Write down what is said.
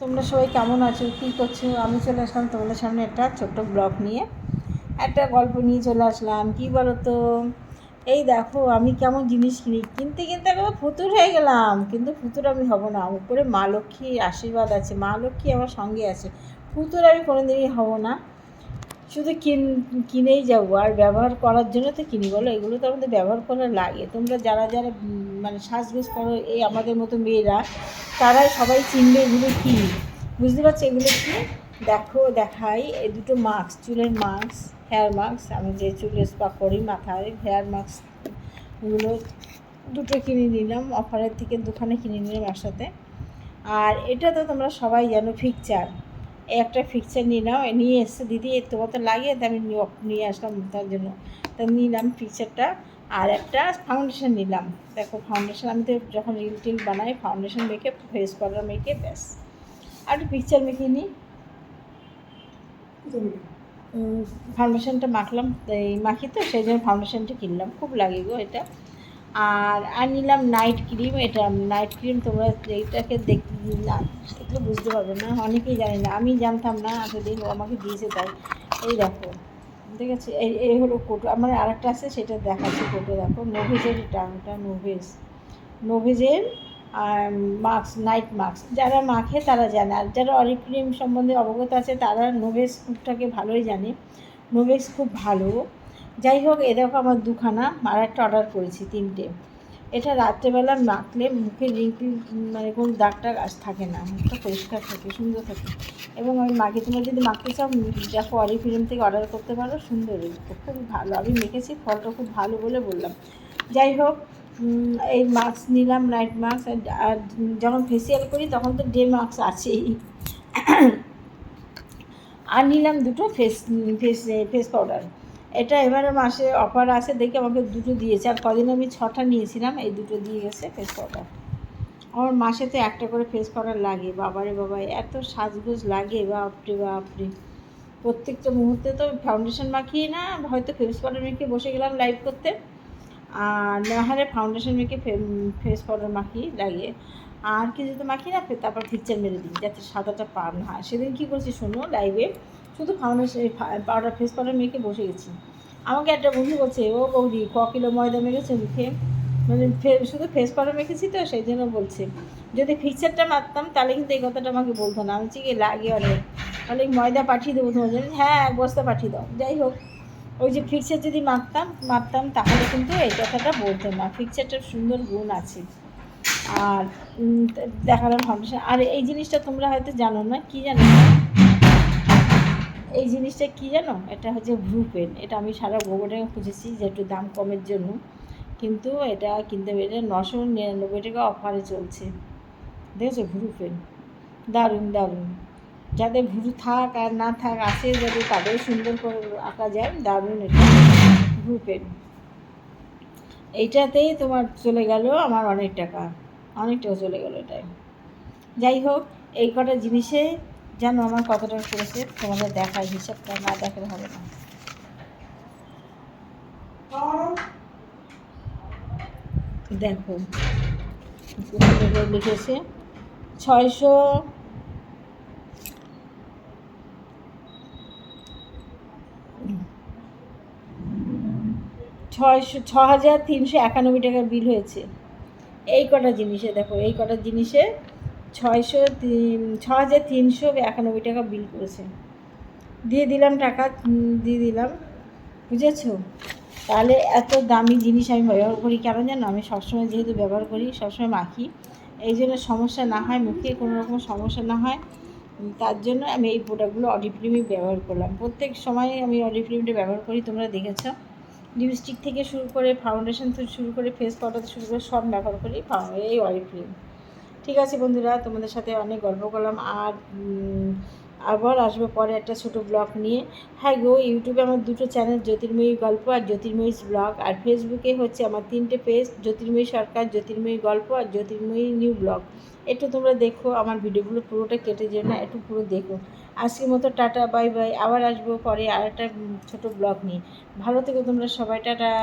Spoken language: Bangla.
তোমরা সবাই কেমন আছো, কী করছো? আমি চলে আসলাম তোমাদের সামনে একটা ছোট্ট ব্লগ নিয়ে, একটা গল্প নিয়ে চলে আসলাম। কী বলো তো, এই দেখো আমি কেমন জিনিস কিনতে কিনতে একবার ফুতুর হয়ে গেলাম। কিন্তু ফুতুর আমি হব না, উপরে মা লক্ষ্মীর আশীর্বাদ আছে, মা লক্ষ্মী আমার সঙ্গে আছে। ফুতুর আমি কোনোদিনই হব না, শুধু কিনেই যাবো। আর ব্যবহার করার জন্য তো কিনি, বলো? এগুলো তো আমাদের ব্যবহার করার লাগে। তোমরা যারা যারা মানে সাজগোজ করো, এই আমাদের মতো মেয়েরা, তারাই সবাই চিনবে এগুলো কী। বুঝতে পারছো এগুলো কী? দেখো দেখাই, এই দুটো মাস্ক, চুলের মাস্ক, হেয়ার মাস্ক। আমি যে চুলে স্পা করি মাথায়, হেয়ার মাস্কগুলো দুটো কিনে নিলাম অফারের থেকে, দুখানে কিনে নিলাম একসাথে। আর এটা তো তোমরা সবাই জানো, ফিকচার। একটা ফিকচার নিয়ে এসছে দিদি, তোমার তো লাগে, তো আমি নিয়ে আসলাম তার জন্য। তা নিলাম ফিকচারটা। আর একটা ফাউন্ডেশন নিলাম। দেখো ফাউন্ডেশন, আমি তো যখন রিল টিল বানাই ফাউন্ডেশন মেখে, ফেস পাউডার মেখে, ব্যাস আর একটু পিকচার মেখে নিই। ফাউন্ডেশনটা মাখলাম, এই মাখি তো সেই জন্য ফাউন্ডেশনটা কিনলাম, খুব লাগে গো এটা। আর নিলাম নাইট ক্রিম। এটা নাইট ক্রিম, তোমরা এইটাকে দেখলে বুঝতে পারবে না, অনেকেই জানে না, আমি জানতাম না এতদিন, ও আমাকে দিয়েছে তাই। এই দেখো, ঠিক আছে, এই হলো কোটো। আমার আরেকটা আছে, সেটা দেখাচ্ছি কোটো। দেখো নোভেজের, এটা নোভেজের মাস্ক, নাইট মাস্ক। যারা মাখে তারা জানে, আর যারা অরিফ্লেম সম্বন্ধে অবগত আছে তারা নোভেক্স খুবটাকে ভালোই জানে। নোভেক্স খুব ভালো। যাই হোক, এ দেখো আমার দুখানা, আর একটা অর্ডার করেছি, 3টে। এটা রাত্রেবেলা মাখলে মুখে রিঙ্কেল মানে কোনো দাগ টাগ থাকে না, মুখটা পরিষ্কার থাকে, সুন্দর থাকে। এবং আমি মাখি, তোমরা যদি মাখতে চাও দেখো অরিফ্লেম থেকে অর্ডার করতে পারো, সুন্দর, খুব ভালো। আমি মেখেছি, ফলটা খুব ভালো বলে বললাম। যাই হোক, এই মাস্ক নিলাম, নাইট মাস্ক। আর যখন ফেসিয়াল করি তখন তো ডে মাস্ক আছেই। আর নিলাম দুটো ফেস পাউডার। এটা এবারে মাসে অফার আছে দেখে আমাকে দুটো দিয়েছে, আর কদিন আমি 6টা নিয়েছিলাম, এই দুটো দিয়ে গেছে ফেস পাউডার। আমার মাসে তো একটা করে ফেস পাউডার লাগে, বাবারে বাবা, এত সাজগোজ লাগে, বাপরে বাপরে। প্রত্যেকটা মুহূর্তে তো ফাউন্ডেশন মাখিয়ে না, হয়তো ফেস পাউডার মেখে বসে গেলাম লাইভ করতে, আর নাহলে ফাউন্ডেশন মেখে ফেস পাউডার মাখিয়ে লাগিয়ে, আর কিছু তো মাখি না, তারপর পিকচার মেরে দিই যাতে সাদাটা পার না হয়। সেদিন কী করছি শোনো, লাইভে শুধু ফাউন্ডেশন পাউডার, ফেস পাউডার মেখে বসে গেছি। আমাকে একটা বন্ধু বলছে, ও বৌদি কিলো ময়দা মেখেছে মুখে, মানে শুধু ফেস পাউডার মেখেছি তো সেই জন্য বলছে। যদি ফিক্সারটা মারতাম তাহলে কিন্তু এই কথাটা আমাকে বলতো না। আমি কি লাগে অনেক ময়দা পাঠিয়ে দেবো তোমার জন্য, হ্যাঁ 1 বস্তা পাঠিয়ে দাও। যাই হোক, ওই যে ফিক্সার যদি মারতাম তাহলে কিন্তু এই কথাটা বলতো না। ফিক্সারটার সুন্দর গুণ আছে। আর দেখালাম ফাউন্ডেশন। আর এই জিনিসটা তোমরা হয়তো জানো না, কি জানো, এই জিনিসটা কি জানো, এটা হচ্ছে ভ্রু পেন। এটা আমি সারা গোবরটাকে খুঁজেছি যে একটু দাম কমের জন্য, কিন্তু এটা কিনতে পেরে 999 টাকা অফারে চলছে। দেখেছো ভ্রু পেন, দারুণ দারুণ। যাদের ভ্রু থাক আর না থাক আছে, যাদের তাদের সুন্দর করে আঁকা যায়, দারুণ এটা ভ্রু পেন। এইটাতেই তোমার চলে গেল আমার অনেক টাকা চলে গেল এটাই। যাই হোক, এই কটা জিনিসে জানো আমার কত টাকা পড়েছে, তোমাদের দেখার হিসাবটা না দেখালে হবে না। দেখো লিখেছে 600, 6,391 টাকার বিল হয়েছে এই কটা জিনিসে। দেখো এই কটা জিনিসে 6,391 টাকা বিল করেছে। দিয়ে দিলাম টাকা, দিয়ে দিলাম, বুঝেছো? তাহলে এত দামি জিনিস আমি ব্যবহার করি কেন জানো? আমি সবসময় যেহেতু ব্যবহার করি, সবসময় মাখি, এই জন্য সমস্যা না হয়, মুখে কোনো রকম সমস্যা না হয়, তার জন্য আমি এই প্রোডাক্টগুলো অরিফ্লেমই ব্যবহার করলাম। প্রত্যেক সময় আমি অরিফ্লেমটা ব্যবহার করি, তোমরা দেখেছো। লিপস্টিক থেকে শুরু করে, ফাউন্ডেশন থেকে শুরু করে, ফেস পাউডার থেকে শুরু করে সব ব্যবহার করি এই অরিফ্লেম। ঠিক আছে বন্ধুরা, তোমাদের সাথে অনেক গল্প করলাম, আর আবার আসবো পরে একটা ছোটো ব্লগ নিয়ে। হ্যাঁ গো, ইউটিউবে আমার 2টো চ্যানেল, জ্যোতির্ময়ী গল্প আর জ্যোতির্ময়ী ব্লগ। আর ফেসবুকে হচ্ছে আমার 3টে পেজ, জ্যোতির্ময়ী সরকার, জ্যোতির্ময়ী গল্প আর জ্যোতির্ময়ী নিউ ব্লগ। একটু তোমরা দেখো, আমার ভিডিওগুলো পুরোটা কেটে যেও না, একটু পুরো দেখো। আজকের মতো টাটা, বাই বাই। আবার আসবো পরে আর একটা ছোটো ব্লগ নিয়ে। ভালো থেকো তোমরা সবাই, টাটা।